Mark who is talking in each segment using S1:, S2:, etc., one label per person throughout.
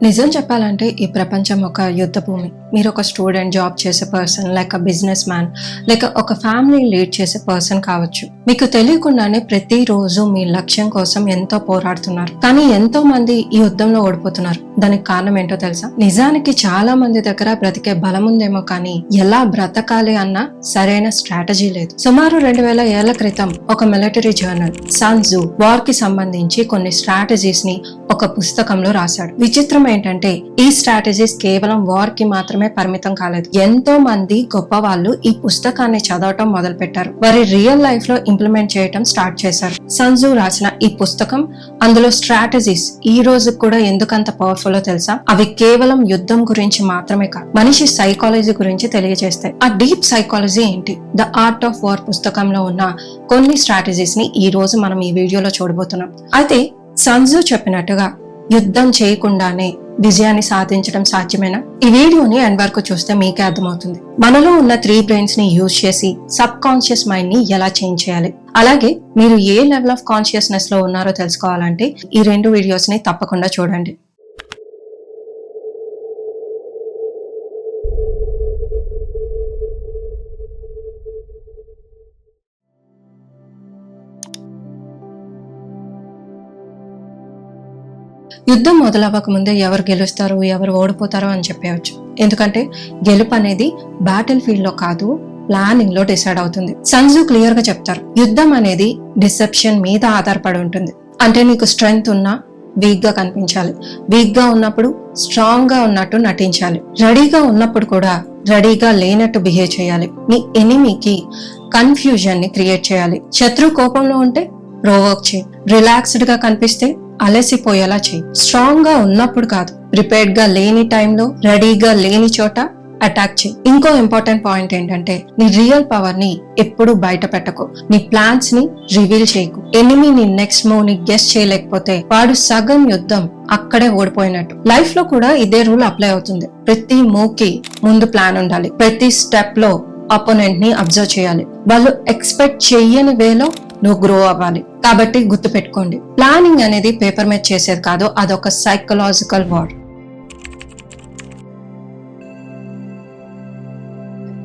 S1: నిజం చెప్పాలంటే ఈ ప్రపంచం ఒక యుద్ధ భూమి. మీరు ఒక స్టూడెంట్, జాబ్ చేసే పర్సన్, లేక బిజినెస్ మ్యాన్, లేక ఒక ఫ్యామిలీ లీడ్ చేసే పర్సన్ కావచ్చు. మీకు తెలియకుండానే ప్రతిరోజు మీ లక్ష్యం కోసం ఎంతో పోరాడుతున్నారు. కానీ ఎంతో మంది ఈ యుద్ధంలో ఓడిపోతున్నారు. దానికి కారణం ఏంటో తెలుసా? నిజానికి చాలా మంది దగ్గర బ్రతికే బలం ఉందేమో కానీ ఎలా బ్రతకాలి అన్న సరైన స్ట్రాటజీ లేదు. సుమారు 2000 ఏళ్ల క్రితం ఒక మిలిటరీ జర్నల్ సన్ త్జు వార్ కి సంబంధించి కొన్ని స్ట్రాటజీస్ ని ఒక పుస్తకంలో రాశాడు. విచిత్రం ఏంటంటే ఈ స్ట్రాటజీస్ కేవలం వార్ కి మాత్రమే పరిమితం కాలేదు. ఎంతో మంది గొప్ప వాళ్ళు ఈ పుస్తకాన్ని చదవటం మొదలు పెట్టారు. వారి రియల్ లైఫ్ లో ఇంప్లిమెంట్ చేయటం స్టార్ట్ చేశారు. సన్ త్జు రాసిన ఈ పుస్తకం, అందులో స్ట్రాటజీస్ ఈ రోజు కూడా ఎందుకంత పవర్ఫుల్ తెలుసా? అవి కేవలం యుద్ధం గురించి మాత్రమే కాదు, మనిషి సైకాలజీ గురించి తెలియజేస్తాయి. ఆ డీప్ సైకాలజీ ఏంటి? ద ఆర్ట్ ఆఫ్ వార్ పుస్తకంలో ఉన్న కొన్ని స్ట్రాటజీస్ ని ఈ రోజు మనం ఈ వీడియోలో చూడబోతున్నాం. అయితే సన్ త్జు చెప్పినట్టుగా యుద్ధం చేయకుండానే విజయాన్ని సాధించడం సాధ్యమేనా? ఈ వీడియోని ఎండ్ వరకు చూస్తే మీకే అర్థమవుతుంది. మనలో ఉన్న 3 బ్రెయిన్స్ ని యూజ్ చేసి సబ్ కాన్షియస్ మైండ్ ని ఎలా చేంజ్ చేయాలి, అలాగే మీరు ఏ లెవెల్ ఆఫ్ కాన్షియస్నెస్ లో ఉన్నారో తెలుసుకోవాలంటే ఈ 2 వీడియోస్ ని తప్పకుండా చూడండి. యుద్ధం మొదలవ్వక ముందే ఎవరు గెలుస్తారు, ఎవరు ఓడిపోతారో అని చెప్పవచ్చు. ఎందుకంటే గెలుపు అనేది బ్యాటిల్ ఫీల్డ్ లో కాదు, ప్లానింగ్ లో డిసైడ్ అవుతుంది. సన్ త్జు క్లియర్ గా చెప్తారు, యుద్ధం అనేది డిసెప్షన్ మీద ఆధారపడి ఉంటుంది. అంటే నీకు స్ట్రెంగ్త్ ఉన్నా వీక్ గా కనిపించాలి, వీక్ గా ఉన్నప్పుడు స్ట్రాంగ్ గా ఉన్నట్టు నటించాలి, రెడీగా ఉన్నప్పుడు కూడా రెడీగా లేనట్టు బిహేవ్ చేయాలి. నీ ఎనిమీకి కన్ఫ్యూజన్ ని క్రియేట్ చేయాలి. శత్రు కోపంలో ఉంటే ప్రోవోక్ చేయి, రిలాక్స్డ్ గా కనిపిస్తే అలసిపోయేలా చేయి. స్ట్రాంగ్ గా ఉన్నప్పుడు కాదు, ప్రిపేర్డ్ గా లేని టైంలో, రెడీగా లేని చోట అటాక్ చేయి. ఇంకో ఇంపార్టెంట్ పాయింట్ ఏంటంటే నీ రియల్ పవర్ ని ఎప్పుడు బయట పెట్టకు, నీ ప్లాన్స్ ని రివీల్ చేయకు. ఎనిమీ నీ నెక్స్ట్ మూవ్ ని గెస్ చేయలేకపోతే వాడు సగం యుద్ధం అక్కడే ఓడిపోయినట్టు. లైఫ్ లో కూడా ఇదే రూల్ అప్లై అవుతుంది. ప్రతి మూవ్ కి ముందు ప్లాన్ ఉండాలి. ప్రతి స్టెప్ లో అపోనెంట్ ని అబ్జర్వ్ చేయాలి. వాళ్ళు ఎక్స్పెక్ట్ చెయ్యని వేలో నువ్వు గ్రో అవ్వాలి. కాబట్టి గుర్తు పెట్టుకోండి, ప్లానింగ్ అనేది పేపర్ మీద చేసేది కాదు, అదొక సైకలాజికల్ వార్.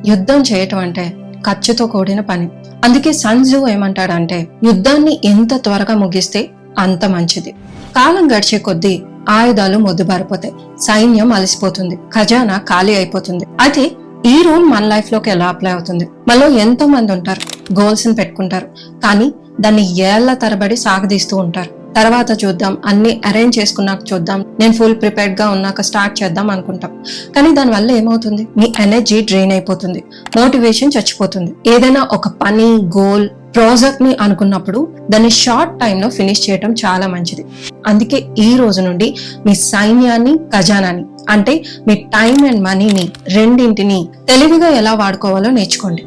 S1: యుద్ధం చేయటం అంటే ఖర్చుతో కూడిన పని. అందుకే సన్ త్జు ఏమంటాడంటే యుద్ధాన్ని ఎంత త్వరగా ముగిస్తే అంత మంచిది. కాలం గడిచే కొద్దీ ఆయుధాలు మొద్దుబారిపోతాయి, సైన్యం అలసిపోతుంది, ఖజానా ఖాళీ అయిపోతుంది. అయితే ఈ రూల్ మన లైఫ్ లోకి ఎలా అప్లై అవుతుంది? మనలో ఎంతో మంది ఉంటారు, గోల్స్ ని పెట్టుకుంటారు, కానీ దాన్ని ఏళ్ల తరబడి సాగదీస్తూ ఉంటారు. తర్వాత చూద్దాం, అన్ని అరేంజ్ చేసుకున్నాక చూద్దాం, నేను ఫుల్ ప్రిపేర్డ్ గా ఉన్నాక స్టార్ట్ చేద్దాం అనుకుంటాం. కానీ దాని వల్ల ఏమవుతుంది? మీ ఎనర్జీ డ్రైన్ అయిపోతుంది, మోటివేషన్ చచ్చిపోతుంది. ఏదైనా ఒక పని, గోల్, ప్రాజెక్ట్ ని అనుకున్నప్పుడు దాన్ని షార్ట్ టైమ్ లో ఫినిష్ చేయడం చాలా మంచిది. అందుకే ఈ రోజు నుండి మీ సైన్యాన్ని, ఖజానాని అంటే మీ టైం అండ్ మనీని రెండింటిని తెలివిగా ఎలా వాడుకోవాలో నేర్చుకోండి.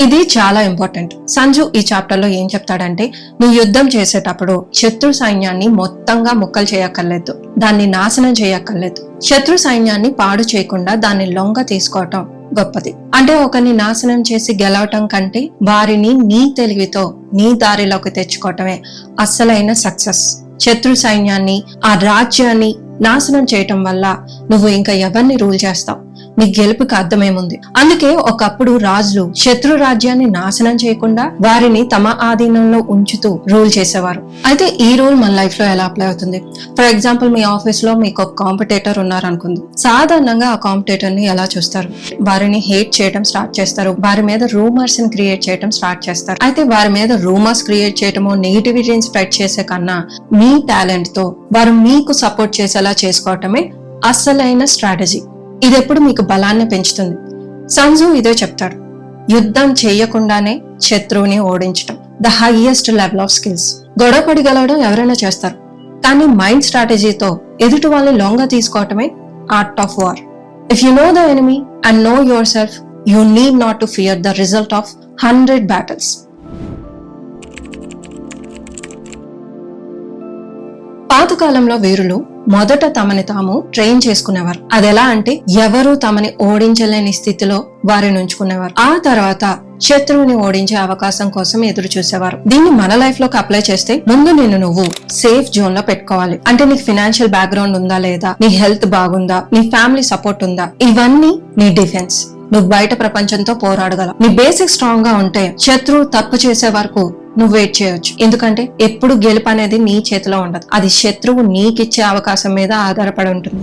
S1: ఇది చాలా ఇంపార్టెంట్. సన్ త్జు ఈ చాప్టర్ లో ఏం చెప్తాడంటే, నువ్వు యుద్ధం చేసేటప్పుడు శత్రు సైన్యాన్ని మొత్తంగా ముక్కలు చేయక్కర్లేదు, దాన్ని నాశనం చేయక్కర్లేదు. శత్రు సైన్యాన్ని పాడు చేయకుండా దాన్ని లొంగ తీసుకోవటం గొప్పది. అంటే ఒకరిని నాశనం చేసి గెలవటం కంటే వారిని నీ తెలివితో నీ దారిలోకి తెచ్చుకోవటమే అసలైన సక్సెస్. శత్రు సైన్యాన్ని, ఆ రాజ్యాన్ని నాశనం చేయటం వల్ల నువ్వు ఇంకా ఎవరిని రూల్ చేస్తావు? నీ గెలుపుకి అర్థమేముంది? అందుకే ఒకప్పుడు రాజులు శత్రు రాజ్యాన్ని నాశనం చేయకుండా వారిని తమ ఆధీనంలో ఉంచుతూ రూల్ చేసేవారు. అయితే ఈ రూల్ మన లైఫ్ లో ఎలా అప్లై అవుతుంది? ఫర్ ఎగ్జాంపుల్, మీ ఆఫీస్ లో మీకు ఒక కాంపిటేటర్ ఉన్నారనుకుంది. సాధారణంగా ఆ కాంపిటేటర్ ని ఎలా చూస్తారు? వారిని హేట్ చేయడం స్టార్ట్ చేస్తారు, వారి మీద రూమర్స్ ని క్రియేట్ చేయడం స్టార్ట్ చేస్తారు. అయితే వారి మీద రూమర్స్ క్రియేట్ చేయటమో, నెగిటివిటీని స్ప్రెడ్ చేసే కన్నా మీ టాలెంట్ తో వారు మీకు సపోర్ట్ చేసేలా చేసుకోవటమే అసలైన స్ట్రాటజీ. ఇది ఎప్పుడు మీకు బలాన్ని పెంచుతుంది. సన్ త్జు ఇదే చెప్తాడు, యుద్ధం చేయకుండానే శత్రువుని ఓడించడం the highest level of skills. గొడవపడి గెలవడం ఎవరైనా చేస్తారు, కానీ మైండ్ స్ట్రాటజీతో ఎదుటి వాళ్ళని లొంగ తీసుకోవటమే art of war. If you know the enemy and know your self, you need not to fear the result of 100 battles. పాతకాలంలో వీరులు మొదట తమని తాము ట్రైన్ చేసుకునేవారు. అదెలా అంటే ఎవరు తమని ఓడించలేని స్థితిలో వారిని ఉంచుకునేవారు. ఆ తర్వాత శత్రువుని ఓడించే అవకాశం కోసం ఎదురు చూసేవారు. దీన్ని మన లైఫ్ లోకి అప్లై చేస్తే ముందు నేను నువ్వు సేఫ్ జోన్ లో పెట్టుకోవాలి. అంటే నీకు ఫినాన్షియల్ బ్యాక్గ్రౌండ్ ఉందా లేదా, నీ హెల్త్ బాగుందా, నీ ఫ్యామిలీ సపోర్ట్ ఉందా, ఇవన్నీ నీ డిఫెన్స్. నువ్వు బయట ప్రపంచంతో పోరాడగలవు. నీ బేసిక్ స్ట్రాంగ్ గా ఉంటే శత్రువు తప్పు చేసే వరకు నువ్వు వెయిట్ చేయొచ్చు. ఎందుకంటే ఎప్పుడు గెలుపు అనేది నీ చేతిలో ఉండదు, అది శత్రువు నీకిచ్చే అవకాశం మీద ఆధారపడి ఉంటుంది.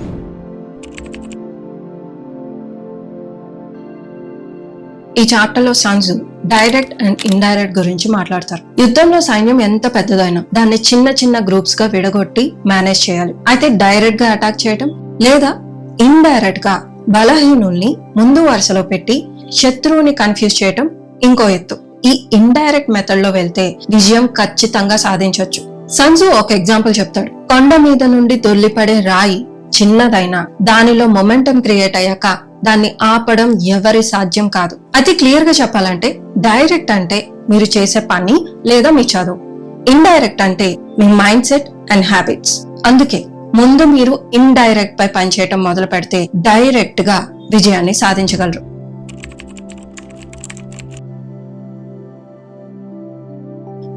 S1: ఈ చాప్టర్ లో సన్జు డైరెక్ట్ అండ్ ఇండైరెక్ట్ గురించి మాట్లాడతారు. యుద్ధంలో సైన్యం ఎంత పెద్దదైనా దాన్ని చిన్న చిన్న గ్రూప్స్ గా విడగొట్టి మేనేజ్ చేయాలి. అయితే డైరెక్ట్ గా అటాక్ చేయడం లేదా ఇండైరెక్ట్ గా బలహీనుల్ని ముందు వరుసలో పెట్టి శత్రువుని కన్ఫ్యూజ్ చేయటం ఇంకో ఎత్తు. ఈ ఇండైరెక్ట్ మెథడ్ లో వెళ్తే విజయం ఖచ్చితంగా సాధించవచ్చు. సన్జు ఒక ఎగ్జాంపుల్ చెప్తాడు. కొండ మీద నుండి దొర్లిపడే రాయి చిన్నదైనా దానిలో మొమెంటం క్రియేట్ అయ్యాక దాన్ని ఆపడం ఎవరి సాధ్యం కాదు. అది క్లియర్ గా చెప్పాలంటే డైరెక్ట్ అంటే మీరు చేసే పని లేదా మీ చదువు, ఇండైరెక్ట్ అంటే మీ మైండ్ సెట్ అండ్ హ్యాబిట్స్. అందుకే ముందు మీరు ఇండైరెక్ట్ పై పనిచేయటం మొదలు పెడితే డైరెక్ట్ గా విజయాన్ని సాధించగలరు.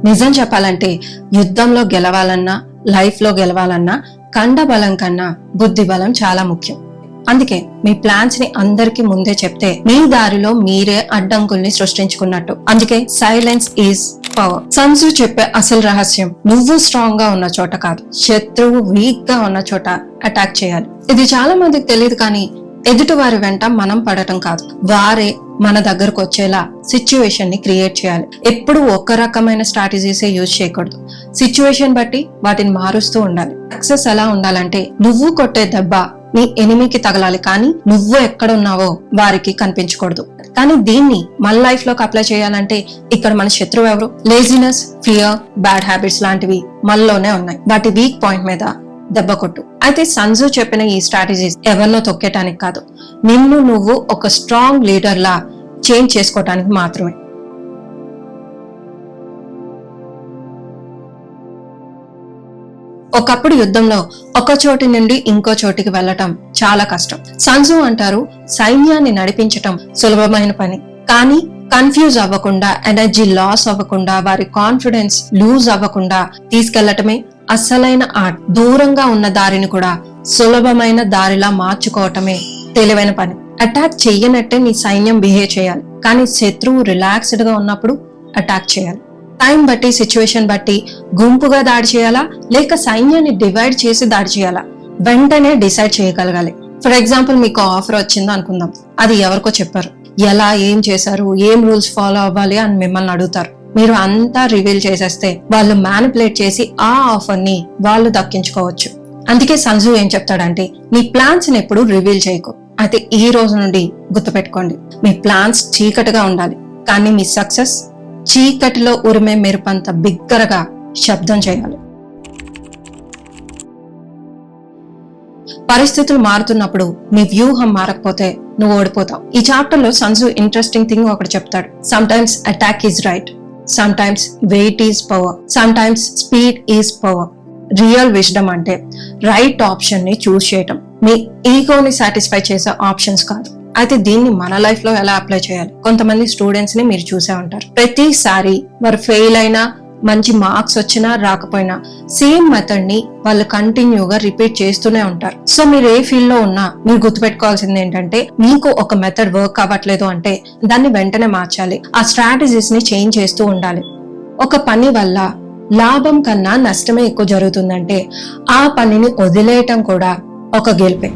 S1: నిజం చెప్పాలంటే యుద్ధంలో గెలవాలన్నా లైఫ్ లో గెలవాలన్నా కండ బలం కన్నా బుద్ధి బలం చాలా ముఖ్యం. అందుకే మీ ప్లాన్స్ ని అందరికి ముందే చెప్తే మీ దారిలో మీరే అడ్డంకుల్ని సృష్టించుకున్నట్టు. అందుకే సైలెన్స్ ఈజ్ పవర్. సన్జు చెప్పే అసలు రహస్యం నువ్వు స్ట్రాంగ్ గా ఉన్న చోట కాదు, శత్రువు వీక్ గా ఉన్న చోట అటాక్ చేయాలి. ఇది చాలా మందికి తెలియదు, కానీ ఎదుటి వారి వెంట మనం పడటం కాదు, వారే మన దగ్గరకు వచ్చేలా సిచ్యువేషన్ ని క్రియేట్ చేయాలి. ఎప్పుడు ఒక రకమైన స్ట్రాటజీసే యూజ్ చేయకూడదు, సిచ్యువేషన్ బట్టి వాటిని మారుస్తూ ఉండాలి. సక్సెస్ ఎలా ఉండాలంటే నువ్వు కొట్టే దెబ్బ నీ ఎనిమికి తగలాలి, కానీ నువ్వు ఎక్కడున్నావో వారికి కనిపించకూడదు. కానీ దీన్ని మన లైఫ్ లోకి అప్లై చేయాలంటే ఇక్కడ మన శత్రువు ఎవరు? లేజినెస్, ఫియర్, బ్యాడ్ హ్యాబిట్స్ లాంటివి మనలోనే ఉన్నాయి. వాటి వీక్ పాయింట్ మీద దెబ్బ కొట్టు. అయితే సన్జు చెప్పిన ఈ స్ట్రాటజీస్ ఎవరినో తొక్కేటానికి కాదు, నిన్ను నువ్వు ఒక స్ట్రాంగ్ లీడర్ లా చేంజ్ చేసుకోవటానికి మాత్రమే. ఒకప్పుడు యుద్ధంలో ఒక చోటి నుండి ఇంకో చోటికి వెళ్లటం చాలా కష్టం. సన్జు అంటారు, సైన్యాన్ని నడిపించటం సులభమైన పని, కానీ కన్ఫ్యూజ్ అవ్వకుండా, ఎనర్జీ లాస్ అవ్వకుండా, వారి కాన్ఫిడెన్స్ లూజ్ అవ్వకుండా తీసుకెళ్లటమే అసలైన ఆర్ట్. దూరంగా ఉన్న దారిని కూడా సులభమైన దారిలా మార్చుకోవటమే తెలివైన పని. అటాక్ చెయ్యనట్టే నీ సైన్యం బిహేవ్ చేయాలి, కానీ శత్రువు రిలాక్స్డ్ గా ఉన్నప్పుడు అటాక్ చేయాలి. టైం బట్టి, సిచ్యువేషన్ బట్టి గుంపుగా దాడి చేయాలా లేక సైన్యాన్ని డివైడ్ చేసి దాడి చేయాలా వెంటనే డిసైడ్ చేయగలగాలి. ఫర్ ఎగ్జాంపుల్ మీకు ఆఫర్ వచ్చిందో అనుకుందాం, అది ఎవరికో చెప్పారు, ఎలా, ఏం చేశారు, ఏం రూల్స్ ఫాలో అవ్వాలి అని మిమ్మల్ని అడుగుతారు. మీరు అంతా రివీల్ చేసేస్తే వాళ్ళు మ్యానిపులేట్ చేసి ఆ ఆఫర్ ని వాళ్ళు దక్కించుకోవచ్చు. అందుకే సన్జు ఏం చెప్తాడంటే మీ ప్లాన్స్ ని ఎప్పుడు రివీల్ చేయకు. అయితే ఈ రోజు నుండి గుర్తుపెట్టుకోండి, మీ ప్లాన్స్ చీకటిగా ఉండాలి, కానీ మీ సక్సెస్ చీకటిలో ఉరిమే మెరుపంత బిగ్గరగా శబ్దం చేయాలి. పరిస్థితులు మారుతున్నప్పుడు నీ వ్యూహం మారకపోతే నువ్వు ఓడిపోతావు. ఈ చాప్టర్ లో సన్జు ఇంట్రెస్టింగ్ థింగ్ ఒకటి చెప్తాడు. Sometimes attack is right, sometimes weight is power, sometimes speed is power. Real wisdom అంటే రైట్ ఆప్షన్ ని చూస్ చేయటం, మీ ఈగోని సాటిస్ఫై చేసే ఆప్షన్స్ కాదు. అయితే దీన్ని మన లైఫ్ లో ఎలా అప్లై చేయాలి? కొంతమంది స్టూడెంట్స్ ని మీరు చూసే ఉంటారు, ప్రతిసారి వారు ఫెయిల్ అయినా, మంచి మార్క్స్ వచ్చినా రాకపోయినా సేమ్ మెథడ్ ని వాళ్ళు కంటిన్యూగా రిపీట్ చేస్తూనే ఉంటారు. సో మీరు ఏ ఫీల్డ్ లో ఉన్నా మీరు గుర్తుపెట్టుకోవాల్సింది ఏంటంటే, మీకు ఒక మెథడ్ వర్క్ అవ్వట్లేదు అంటే దాన్ని వెంటనే మార్చాలి, ఆ స్ట్రాటజీస్ ని చేంజ్ చేస్తూ ఉండాలి. ఒక పని వల్ల లాభం కన్నా నష్టమే ఎక్కువ జరుగుతుందంటే ఆ పనిని వదిలేయటం కూడా ఒక గెలుపే.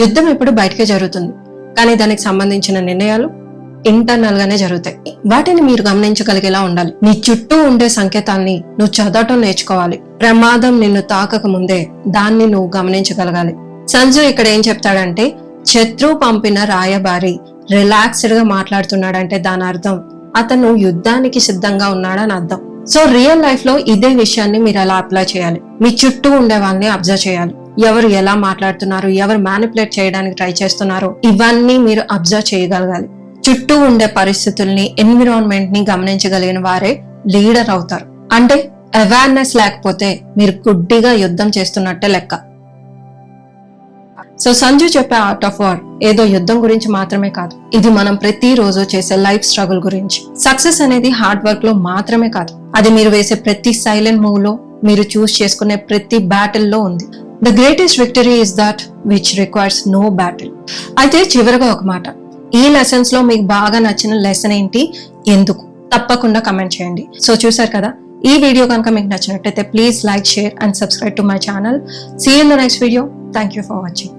S1: యుద్ధం ఎప్పుడు బయటకే జరుగుతుంది, కానీ దానికి సంబంధించిన నిర్ణయాలు ఇంటర్నల్ గానే జరుగుతాయి. వాటిని మీరు గమనించగలిగేలా ఉండాలి. నీ చుట్టూ ఉండే సంకేతాల్ని నువ్వు చదవటం నేర్చుకోవాలి. ప్రమాదం నిన్ను తాకక ముందే దాన్ని నువ్వు గమనించగలగాలి. సన్జు ఇక్కడ ఏం చెప్తాడంటే, శత్రువు పంపిన రాయబారి రిలాక్స్డ్ గా మాట్లాడుతున్నాడంటే దాని అర్థం అతను యుద్ధానికి సిద్ధంగా ఉన్నాడని అర్థం. సో రియల్ లైఫ్ లో ఇదే విషయాన్ని మీరు ఎలా అప్లై చేయాలి? మీ చుట్టూ ఉండే వాళ్ళని అబ్జర్వ్ చేయాలి. ఎవరు ఎలా మాట్లాడుతున్నారు, ఎవరు మ్యానిపులేట్ చేయడానికి ట్రై చేస్తున్నారు, ఇవన్నీ మీరు అబ్జర్వ్ చేయగలగాలి. చుట్టూ ఉండే పరిస్థితుల్ని, ఎన్విరాన్మెంట్ ని గమనించగలిగిన వారే లీడర్ అవుతారు. అంటే అవేర్నెస్ లేకపోతే మీరు గుడ్డిగా యుద్ధం చేస్తున్నట్టే లెక్క. సో సంజు చెప్పే ఆర్ట్ ఆఫ్ వార్ ఏదో యుద్ధం గురించి మాత్రమే కాదు, ఇది మనం ప్రతిరోజు చేసే లైఫ్ స్ట్రగుల్ గురించి. సక్సెస్ అనేది హార్డ్ వర్క్ లో మాత్రమే కాదు, అది మీరు వేసే ప్రతి సైలెంట్ మూవ్ లో, మీరు చూస్ చేసుకునే ప్రతి బ్యాటిల్ లో ఉంది. The greatest victory is that which requires no battle. అయితే చివరిగా ఒక మాట, ఈ లెసన్స్ లో మీకు బాగా నచ్చిన లెసన్ ఏంటి, ఎందుకు, తప్పకుండా కమెంట్ చేయండి. సో చూసారు కదా, ఈ వీడియో కనుక మీకు నచ్చినట్టయితే please like, share and subscribe to my channel. See you in the next video. Thank you for watching.